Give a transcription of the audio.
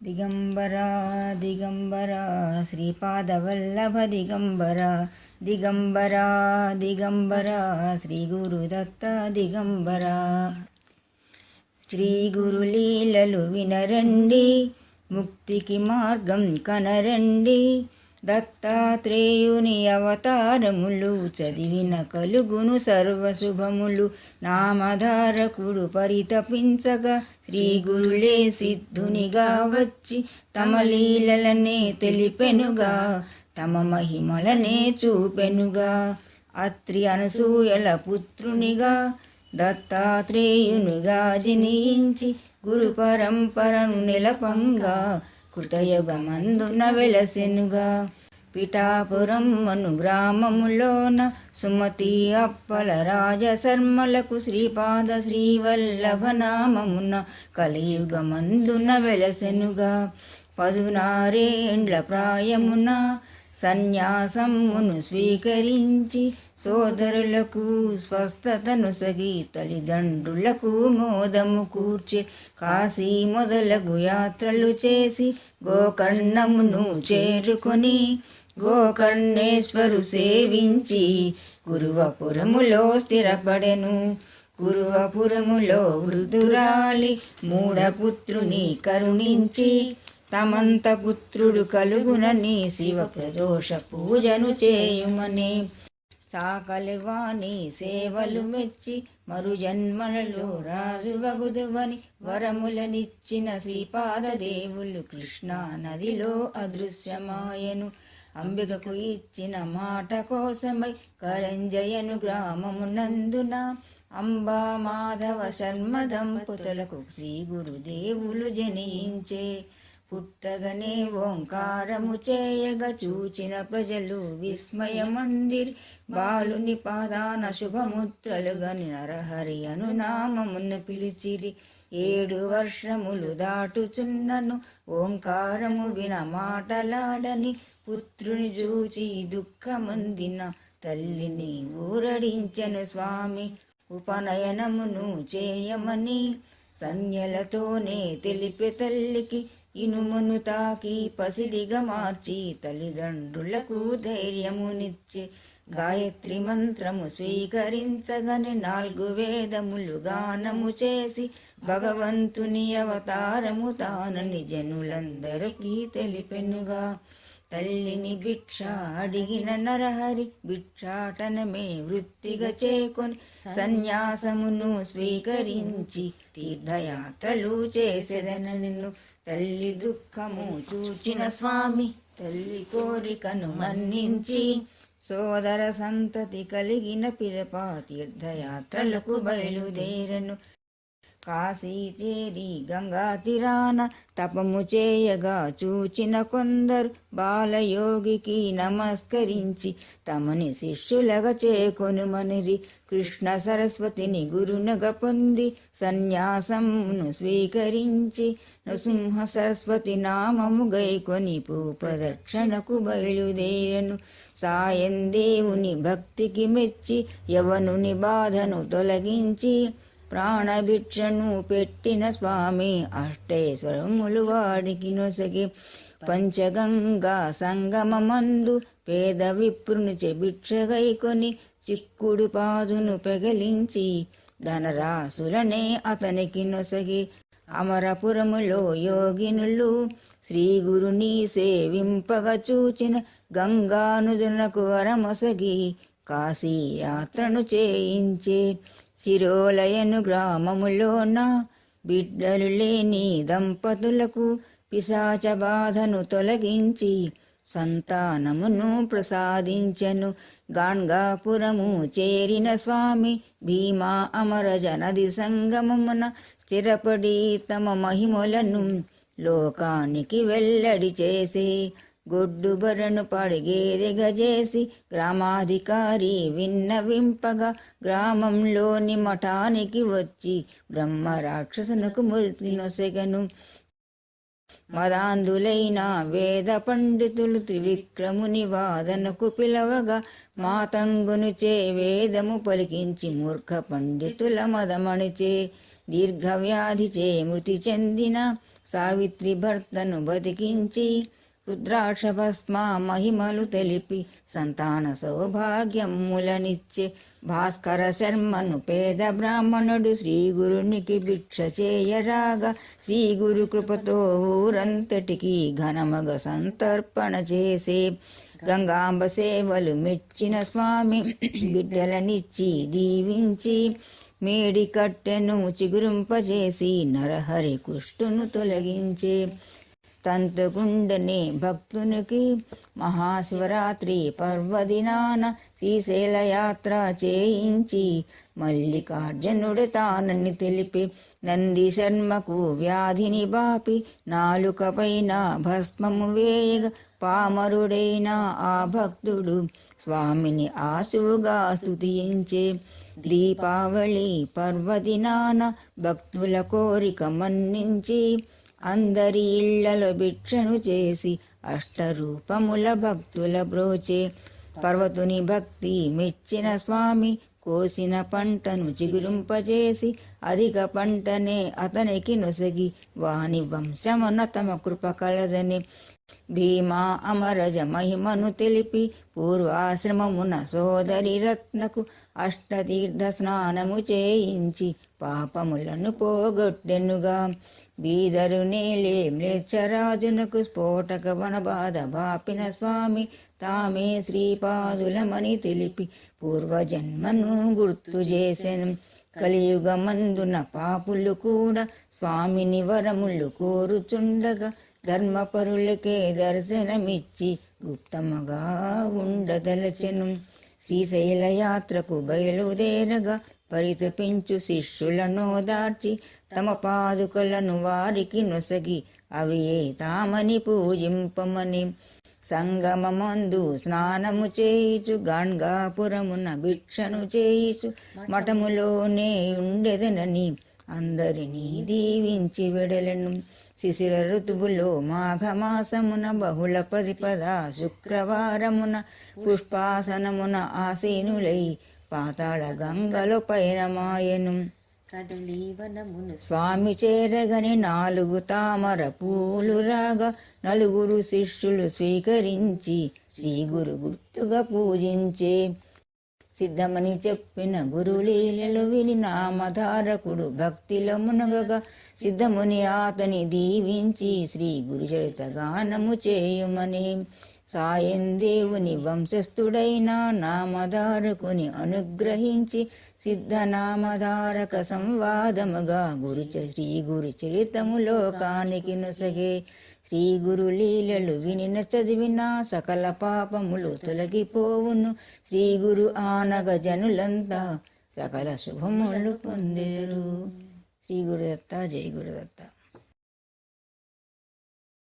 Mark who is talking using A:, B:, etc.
A: దిగంబరా దిగంబరా శ్రీపాదవల్లభ దిగంబరా దిగంబరా దిగంబరా శ్రీ గురుదత్త దిగంబరా. శ్రీ గురు లీలలు వినరండి, ముక్తికి మార్గం కనరండి. దత్తాత్రేయుని అవతారములు చదివిన కలుగును సర్వశుభములు. నామధారకుడు పరితపించగా శ్రీ గురులే సిద్ధునిగా వచ్చి తమ లీలలనే తెలిపెనుగా, తమ మహిమలనే చూపెనుగా. అత్రి అనసూయల పుత్రునిగా దత్తాత్రేయునిగా జనించి గురు పరంపరను నిలపంగా కృతయుగమందున వెలసెనుగా. పిఠాపురం అను గ్రామములోన సుమతి అప్పల రాజశర్మలకు శ్రీపాద శ్రీవల్లభ నామమున కలియుగమందున వెలసెనుగా. 16 ప్రాయమున సన్యాసమును స్వీకరించి సోదరులకు స్వస్థతను సగి తల్లిదండ్రులకు మోదము కూర్చి కాశీ మొదలగు యాత్రలు చేసి గోకర్ణమును చేరుకొని గోకర్ణేశ్వరు సేవించి గురువపురములో స్థిరపడెను. గురువపురములో వృద్ధురాలి మూఢపుత్రుని కరుణించి తమంత పుత్రుడు కలుగునని శివ ప్రదోష పూజను చేయుమని సాకలివాణి సేవలు మెచ్చి మరు జన్మలలో రాజు వగుదువని వరములనిచ్చిన శ్రీపాదదేవులు కృష్ణా నదిలో అదృశ్యమాయను. అంబికకు ఇచ్చిన మాట కోసమై కరంజయను గ్రామమునందున అంబా మాధవ శర్మ దంపతులకు శ్రీ గురుదేవులు జనించే. పుట్టగనే ఓంకారము చేయగ చూచిన ప్రజలు విస్మయమందిరి. బాలుని పాదాన శుభముద్రలుగని నరహరి అను నామమును పిలిచిరి. 7 వర్షములు దాటుచున్నను ఓంకారము విన మాటలాడని పుత్రుని చూచి దుఃఖమందిన తల్లిని ఊరడించెను స్వామి. ఉపనయనమును చేయమని సంజ్ఞలతోనే తెలిపే తల్లికి ఇనుమును తాకి పసిడిగా మార్చి తల్లిదండ్రులకు ధైర్యమునిచ్చే. గాయత్రి మంత్రము స్వీకరించగని 4 వేదములు గానము చేసి భగవంతుని అవతారము తానని జనులందరికీ తెలిపెనుగా. తల్లిని భిక్ష అడిగిన నరహరి భిక్షాటనమే వృత్తిగా చేకొని సన్యాసమును స్వీకరించి తీర్థయాత్రలు చేసేదనను. తల్లి దుఃఖము చూచిన స్వామి తల్లి కోరికను మన్నించి సోదర సంతతి కలిగిన పిదప తీర్థయాత్రలకు బయలుదేరను. కాశీ చేరి గంగా తీరాన తపము చేయగా చూచిన కొందరు బాలయోగికి నమస్కరించి తమని శిష్యులగా చేకొనుమనిరి. కృష్ణ సరస్వతిని గురునగా పొంది సన్యాసమును స్వీకరించి నృసింహ సరస్వతి నామము గైకొని ప్రదక్షిణకు బయలుదేరను. సాయం దేవుని భక్తికి మెచ్చి యవనుని బాధను తొలగించి ప్రాణభిక్షను పెట్టిన స్వామి అష్టైశ్వరములు వాడికి నొసగి. పంచగంగా సంగమమందు పేద విప్రుని భిక్షగైకొని చిక్కుడు పాదును పెగలించి ధనరాశులనే అతనికి నొసగి. అమరపురములో యోగినులు శ్రీ గురుని సేవింపగా చూచిన గంగానుజునకు వరమొసగి కాశీ యాత్రను చేయించే. శిరోలయను గ్రామములోన బిడ్డలు లేని దంపతులకు పిశాచ బాధను తొలగించి సంతానమును ప్రసాదించెను. గాణ్గాపురము చేరిన స్వామి భీమా అమరజ నది సంగమమున స్థిరపడి తమ మహిమలను లోకానికి వెల్లడి చేసే. గొడ్డు బర్రెను పడిగేదెగా చేసి గ్రామాధికారి విన్నవింపగా గ్రామంలోని మఠానికి వచ్చి బ్రహ్మ రాక్షసునకు మృతి నొసగను. మదాంధులైన వేద పండితులు త్రివిక్రముని వాదనకు పిలవగా మాతంగునుచే వేదము పలికించి మూర్ఖ పండితుల మదమణిచే దీర్ఘవ్యాధిచే మృతి చెందిన సావిత్రి భర్తను బతికించి రుద్రాక్ష భస్మ మహిమలు తెలిపి సంతాన సౌభాగ్యములనిచ్చే భాస్కర శర్మను పేద బ్రాహ్మణుడు శ్రీగురునికి భిక్ష చేయరాగా శ్రీగురు కృపతో ఊరంతటికి ఘనమగ సంతర్పణ చేసే గంగాంబ సేవలు మెచ్చిన స్వామి బిడ్డలనిచ్చి దీవించి మేడి కట్టెను చిగురింపజేసి నరహరి కుష్టును తొలగించే తంతుగుండని భక్తునికి మహాశివరాత్రి పర్వదినాన శ్రీశైలయాత్ర చేయించి మల్లికార్జునుడు తానని తెలిపి నంది శర్మకు వ్యాధిని బాపి నాలుకపైన భస్మము వేయగా పామరుడైన ఆ భక్తుడు స్వామిని ఆశువుగా స్తుతించే దీపావళి పర్వదినాన భక్తుల కోరిక మన్నించి అందరి ఇళ్లలో భిక్షను చేసి అష్టరూపముల భక్తుల బ్రోచే పర్వతుని భక్తి మెచ్చిన స్వామి కోసిన పంటను చిగురింపజేసి అధిక పంటనే అతనికి నొసగి వాని వంశమున తమ కృప కలదని భీమా అమరజ మహిమను తెలిపి పూర్వాశ్రమమున సోదరి రత్నకు అష్టతీర్థ స్నానము చేయించి పాపములను పోగొట్టెనుగా బీదరు నేలేమ్లేచ్చరాజునకు స్ఫోటక వనబాధ బాపిన స్వామి తామే శ్రీపాదులమని తెలిపి పూర్వజన్మను గుర్తు చేసెను కలియుగమందున పాపులు కూడా స్వామిని వరములు కోరుచుండగా ధర్మపరులకే దర్శనమిచ్చి గుప్తముగా ఉండదలచెను శ్రీశైలయాత్రకు బయలుదేరగా పరితపించు శిష్యులను దార్చి తమ పాదుకలను వారికి నొసగి అవి తామని పూజింపమని సంగమమందు స్నానము చేయిచు గాణ్గాపురమున భిక్షను చేయిచు మఠములోనే ఉండెదనని అందరినీ దీవించి వెడలెను శిశిర ఋతువులో మాఘమాసమున బహుళ ప్రతిపద శుక్రవారమున పుష్పాసనమున ఆసీనులై పాతాళ గంగలో పయనమాయెను స్వామి చేరగని 4 తామర పూలు రాగా నలుగురు శిష్యులు స్వీకరించి శ్రీ గురు గుర్తుగా పూజించే సిద్ధమని చెప్పిన గురులీలలు విని నామధారకుడు భక్తిలో మునగగా సిద్ధముని అతని దీవించి శ్రీ గురుచరిత గానము చేయుమని సాయం దేవుని వంశస్థుడైన నామధారకుని అనుగ్రహించి సిద్ధనామధారక సంవాదముగా శ్రీ గురు చరితము లోకానికి నొసగే శ్రీ గురు లీలలు వినిన చదివిన సకల పాపములు తొలగిపోవును శ్రీ గురు ఆనగ జనులంతా సకల శుభములు పొందేరు. శ్రీ గురుదత్త. జై గురుదత్త.